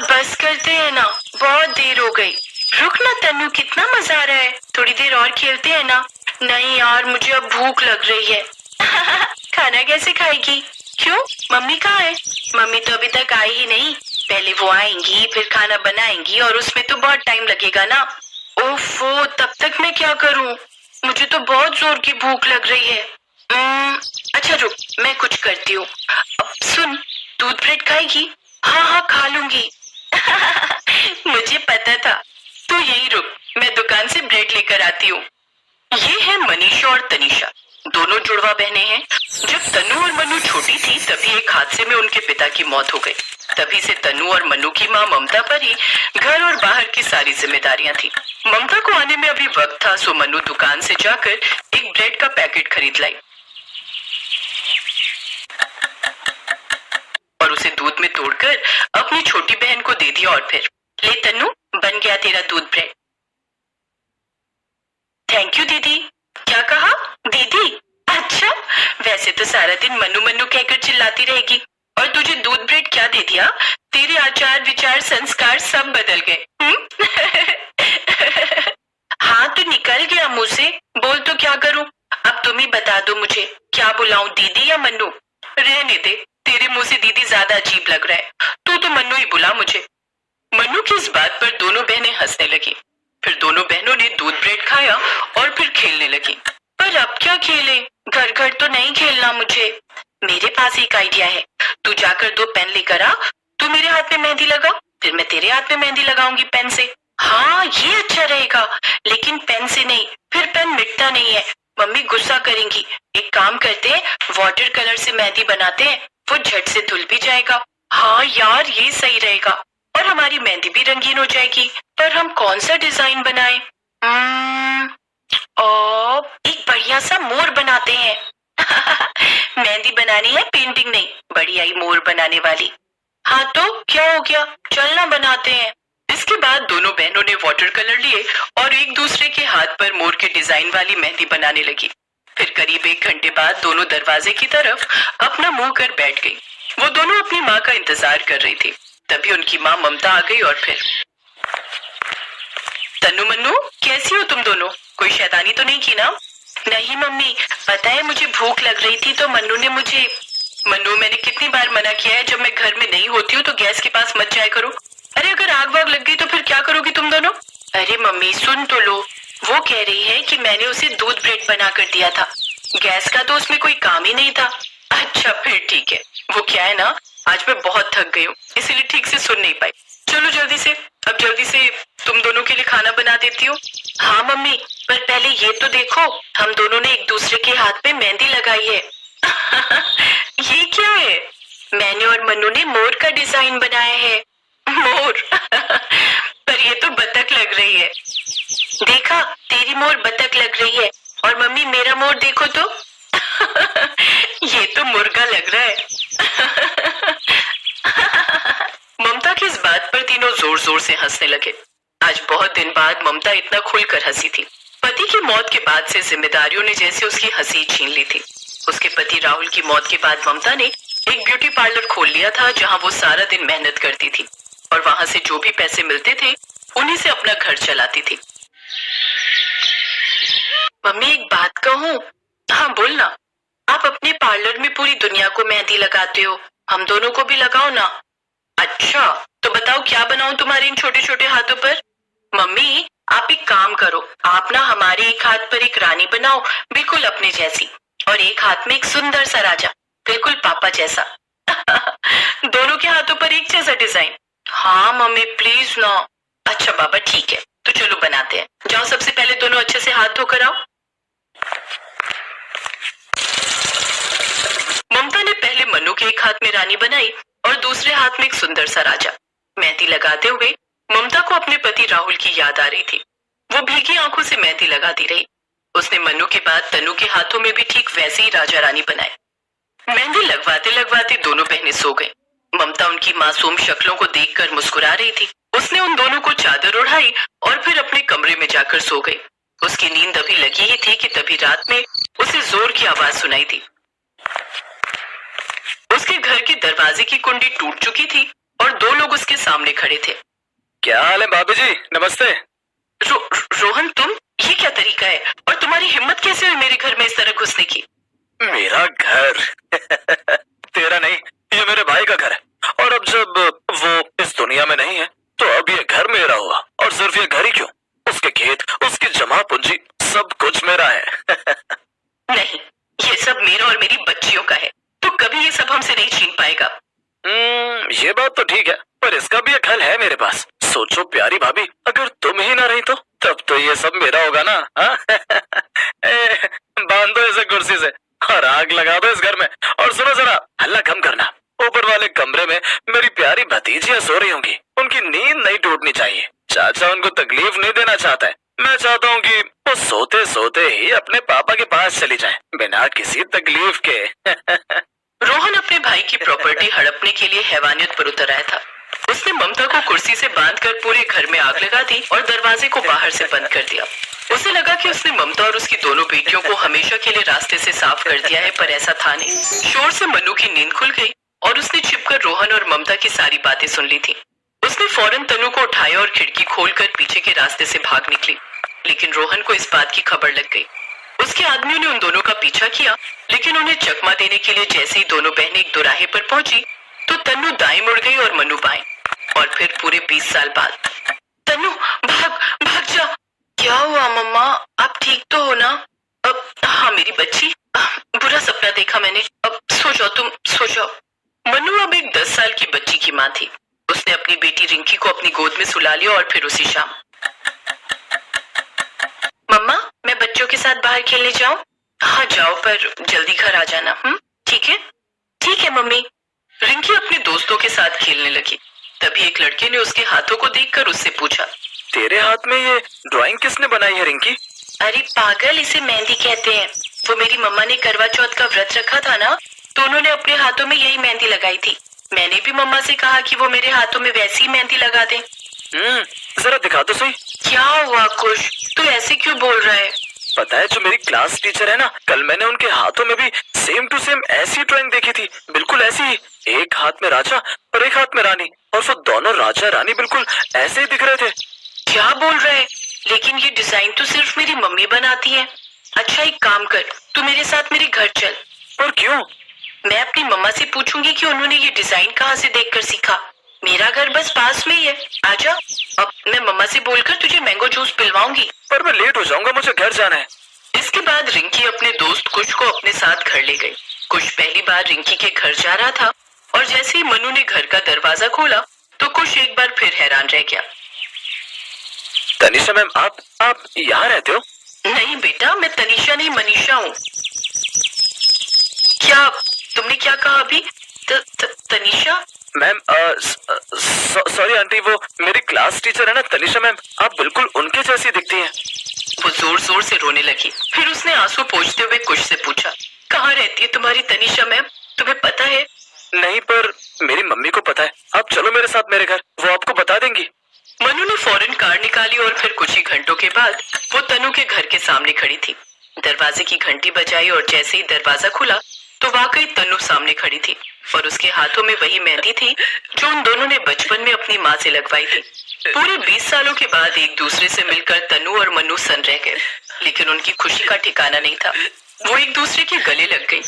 अब बस करते हैं ना, बहुत देर हो गई। रुक ना तन्नू, कितना मजा आ रहा है, थोड़ी देर और खेलते हैं ना। नहीं यार, मुझे अब भूख लग रही है। खाना कैसे खाएगी? क्यों, मम्मी कहाँ है? मम्मी तो अभी तक आई ही नहीं। पहले वो आएंगी, फिर खाना बनाएंगी, और उसमें तो बहुत टाइम लगेगा ना। ओफो, तब तक मैं क्या करूं? मुझे तो बहुत जोर की भूख लग रही है। अच्छा रुक, मैं कुछ करती हूँ। अब सुन, दूध ब्रेड खाएगी? हाँ हाँ, खा लूंगी। मुझे पता था। तू यही रुक, मैं दुकान से ब्रेड लेकर आती हूँ। ये है मनीषा और तनीषा, दोनों जुड़वा बहनें हैं। जब तनु और मनु छोटी थी तभी एक हादसे में उनके पिता की मौत हो गई। तभी से तनु और मनु की माँ ममता पर ही घर और बाहर की सारी जिम्मेदारियां थी। ममता को आने में अभी वक्त था, सो मनु दुकान से जाकर एक ब्रेड का पैकेट खरीद लाई और उसे दूध में तोड़कर अपनी छोटी बहन को दे दिया। और फिर, ले तनु, बन गया तेरा दूध ब्रेड। थैंक यू दीदी। क्या कहा? दीदी? अच्छा, वैसे तो सारा दिन मनु मनु कहकर चिल्लाती रहेगी, और तुझे दूध ब्रेड क्या दे दिया? तेरे आचार विचार संस्कार सब बदल गए। हाँ तो निकल गया मुंह से, बोल तो क्या करूं? अब तुम ही बता दो मुझे, क्या बुलाऊं, दीदी या मन्नू? रहने दे, तेरे मुंह से दीदी ज्यादा अजीब लग रहा है, तू तो मन्नू ही बुला मुझे। मन्नू की इस बात पर दोनों बहनें हंसने लगी। फिर दोनों बहनों ने दूध ब्रेड खाया और फिर खेलने लगी। पर अब क्या खेले? घर घर तो नहीं खेलना मुझे। मेरे पास एक आइडिया है, तू जाकर 2 पेन लेकर आ, तू मेरे हाथ में मेहंदी लगा, फिर मैं तेरे हाथ में मेहंदी लगाऊंगी पेन से। हाँ ये अच्छा रहेगा, लेकिन पेन से नहीं, फिर पेन मिटता नहीं है, मम्मी गुस्सा करेंगी। एक काम करते हैं, वाटर कलर से मेहंदी बनाते हैं, वो झट से धुल भी जाएगा। हाँ यार, ये सही रहेगा, और हमारी मेहंदी भी रंगीन हो जाएगी। पर हम कौन सा डिजाइन बनाएं? एक बढ़िया सा मोर बनाते हैं। मेहंदी बनानी है, पेंटिंग नहीं, बढ़िया ही मोर बनाने वाली। हाँ तो क्या हो गया, चलना बनाते हैं। इसके बाद दोनों बहनों ने वाटर कलर लिए और एक दूसरे के हाथ पर मोर के डिजाइन वाली मेहंदी बनाने लगी। फिर करीब 1 घंटे बाद दोनों दरवाजे की तरफ अपना मुंह कर बैठ गई। वो दोनों अपनी माँ का इंतजार कर रही थी। तभी उनकी माँ ममता आ गई और फिर, तन्नू मन्नू, कैसी हो तुम दोनों? कोई शैतानी तो नहीं की ना? नहीं मम्मी, पता है मुझे भूख लग रही थी तो मन्नू ने मुझे। मन्नू, मैंने कितनी बार मना किया है, जब मैं घर में नहीं होती हूँ तो गैस के पास मत जाया करो। अरे अगर आग वाग लग गई तो फिर क्या करोगी तुम दोनों? अरे मम्मी सुन तो लो, वो कह रही है कि मैंने उसे दूध ब्रेड बना कर दिया था, गैस का तो उसमें कोई काम ही नहीं था। अच्छा फिर ठीक है, वो क्या है ना, आज मैं बहुत थक गई हूँ, इसीलिए ठीक से सुन नहीं पाई। चलो जल्दी से, अब जल्दी से तुम दोनों के लिए खाना बना देती हूँ। हाँ मम्मी, पर पहले ये तो देखो, हम दोनों ने एक दूसरे के हाथ पे मेहंदी लगाई है। ये क्या है? मैंने और मन्नू ने मोर का डिजाइन बनाया है। मोर? पर ये तो बतख लग रही है। देखा, तेरी मोर बतख लग रही है, और मम्मी मेरा मोर देखो तो। ये तो मुर्गा लग रहा है। ममता की इस बात पर तीनों जोर जोर से हंसने लगे। आज बहुत दिन बाद ममता इतना खुलकर हंसी थी। पति की मौत के बाद से जिम्मेदारियों ने जैसे उसकी हंसी छीन ली थी। उसके पति राहुल की मौत के बाद ममता ने एक ब्यूटी पार्लर खोल लिया था, जहां वो सारा दिन मेहनत करती थी और वहां से जो भी पैसे मिलते थे उन्हीं से अपना घर चलाती थी। मम्मी एक बात कहूँ? हाँ बोलना। आप अपने पार्लर में पूरी दुनिया को मेहंदी लगाते हो, हम दोनों को भी लगाओ ना। अच्छा तो बताओ क्या बनाऊं तुम्हारे इन छोटे छोटे हाथों पर? मम्मी आप एक काम करो, आप ना हमारे एक हाथ पर एक रानी बनाओ, बिल्कुल अपने जैसी, और एक हाथ में एक सुंदर सा राजा, बिल्कुल पापा जैसा। दोनों के हाथों पर एक जैसा डिजाइन। हाँ मम्मी प्लीज ना। अच्छा बाबा ठीक है, तो चलो बनाते हैं। जाओ सबसे पहले दोनों अच्छे से हाथ धोकर आओ। ममता ने पहले मनु के एक हाथ में रानी बनाई और दूसरे हाथ में एक सुंदर सा राजा। मेहंदी लगाते हुए ममता को अपने पति राहुल की याद आ रही थी। वो भीगी आंखों से मेहंदी लगाती रही। उसने मनु के बाद तनु के हाथों में भी ठीक वैसे ही राजा रानी बनाए। मेहंदी लगवाते लगवाते दोनों बहनें सो गईं। ममता उनकी मासूम शक्लों को देखकर मुस्कुरा रही थी। उसने उन दोनों को चादर ओढ़ाई और फिर अपने कमरे में जाकर सो गई। उसकी नींद अभी लगी ही थी कि तभी रात में उसे जोर की आवाज सुनाई दी। उसके घर के दरवाजे की कुंडी टूट चुकी थी और दो लोग उसके सामने खड़े थे। क्या हाल है भाभी जी? नमस्ते। रोहन, तुम? ये क्या तरीका है? और तुम्हारी हिम्मत कैसे हुई मेरे घर में इस तरह घुसने की? मेरा घर तेरा नहीं, ये मेरे भाई का घर है। और अब जब वो इस दुनिया में नहीं है तो अब ये घर मेरा हुआ। और सिर्फ ये घर ही क्यों, उसके खेत, उसकी जमा पूंजी, सब कुछ मेरा है। नहीं, ये सब मेरा और मेरी बच्चियों का है। तो कभी ये सब हमसे नहीं छीन पाएगा। ये बात तो ठीक है, पर इसका भी एक हल है मेरे पास। सोचो प्यारी भाभी, अगर तुम ही ना रही तो तब तो ये सब मेरा होगा ना। हाँ? बांध दो इसे कुर्सी से और आग लगा दो इस घर में। और सुनो जरा, हल्ला कम करना। ऊपर वाले कमरे में मेरी प्यारी भतीजियां सो रही होंगी, उनकी नींद नहीं टूटनी चाहिए। चाचा उनको तकलीफ नहीं देना चाहता है। मैं चाहता हूँ कि वो सोते सोते ही अपने पापा के पास चली जाए बिना किसी तकलीफ के। रोहन अपने भाई की प्रॉपर्टी हड़पने के लिए हैवानियत पर उतर आया था। उसने ममता को कुर्सी से बांधकर पूरे घर में आग लगा दी और दरवाजे को बाहर से बंद कर दिया। उसे लगा कि उसने ममता और उसकी दोनों बेटियों को हमेशा के लिए रास्ते से साफ कर दिया है, पर ऐसा था नहीं। शोर से मन्नू की नींद खुल गई और उसने छिपकर रोहन और ममता की सारी बातें सुन ली थी। उसने फौरन तनु को उठाया और खिड़की खोलकर पीछे के रास्ते से भाग निकली, लेकिन रोहन को इस बात की खबर लग गई। उसके आदमियों ने उन दोनों का पीछा किया, लेकिन उन्हें चकमा देने के लिए जैसे ही दोनों बहनें एक दोराहे पर पहुंची तो तन्नू दाएं मुड़ गई और मन्नू बाएं। और फिर पूरे 20 साल बाद। तन्नू, भाग भाग जा। क्या हुआ मम्मा? आप ठीक तो हो ना? अब हाँ मेरी बच्ची, बुरा सपना देखा मैंने। अब सो जाओ, तुम सो जाओ। मन्नू अब एक 10 साल की बच्ची की माँ थी। उसने अपनी बेटी रिंकी को अपनी गोद में सुला लिया और फिर उसी शाम, मम्मा मैं बच्चों के साथ बाहर खेलने जाऊं? हाँ जाओ, पर जल्दी घर आ जाना। ठीक है? ठीक है मम्मी। रिंकी अपने दोस्तों के साथ खेलने लगी। तभी एक लड़के ने उसके हाथों को देखकर उससे पूछा, तेरे हाथ में ये ड्राइंग किसने बनाई है रिंकी? अरे पागल, इसे मेहंदी कहते हैं। वो मेरी मम्मा ने करवा चौथ का व्रत रखा था ना, तो उन्होंने अपने हाथों में यही मेहंदी लगाई थी। मैंने भी मम्मा से कहा कि वो मेरे हाथों में वैसी ही मेहंदी लगा दे। जरा दिखा तो सही। क्या हुआ कुश, तू ऐसे क्यों बोल रहा है? पता है, जो मेरी क्लास टीचर है ना, कल मैंने उनके हाथों में भी सेम टू सेम ऐसी ड्राइंग देखी थी, बिल्कुल ऐसी ही। एक हाथ में राजा और एक हाथ में रानी, और वो दोनों राजा रानी बिल्कुल ऐसे ही दिख रहे थे। क्या बोल रहे हैं? लेकिन ये डिजाइन तो सिर्फ मेरी मम्मी बनाती है। अच्छा एक काम कर, तू मेरे साथ मेरे घर चल। और क्यों? मैं अपनी मम्मा से पूछूंगी कि उन्होंने ये डिजाइन कहाँ से देखकर सीखा। मेरा घर बस पास में ही है, आजा। अब मैं मम्मा से बोलकर तुझे मैंगो जूस पिलवाऊंगी। पर मैं लेट हो जाऊंगा, मुझे घर जाना है। इसके बाद रिंकी अपने दोस्त कुश को अपने साथ घर ले गई। कुश पहली बार रिंकी के घर जा रहा था और जैसे ही मनु ने घर का दरवाजा खोला तो कुश एक बार फिर हैरान रह गया। तनिषा मैम, आप यहाँ रहते हो? नहीं बेटा, मैं तनिषा नहीं मनीषा हूँ। क्या तुमने क्या कहा अभी? तनिषा? मैम सॉरी आंटी, वो मेरी क्लास टीचर है ना तनिषा मैम, आप बिल्कुल उनके जैसी दिखती हैं। वो जोर जोर से रोने लगी। फिर उसने आंसू पोंछते हुए कुश से पूछा, कहाँ रहती है तुम्हारी तनिषा मैम? तुम्हें पता है? नहीं, पर मेरी मम्मी को पता है। आप चलो मेरे साथ मेरे घर, वो आपको बता देंगी। मनु ने फौरन कार निकाली और फिर कुछ ही घंटों के बाद वो तनु के घर के सामने खड़ी थी। दरवाजे की घंटी बजाई और जैसे ही दरवाजा खुला तो वाकई तनु सामने खड़ी थी और उसके हाथों में वही मेहंदी थी जो उन दोनों ने बचपन में अपनी माँ से लगवाई थी। पूरे 20 सालों के बाद एक दूसरे से मिलकर तनु और मनु सन रह गए, लेकिन उनकी खुशी का ठिकाना नहीं था। वो एक दूसरे के गले लग गई।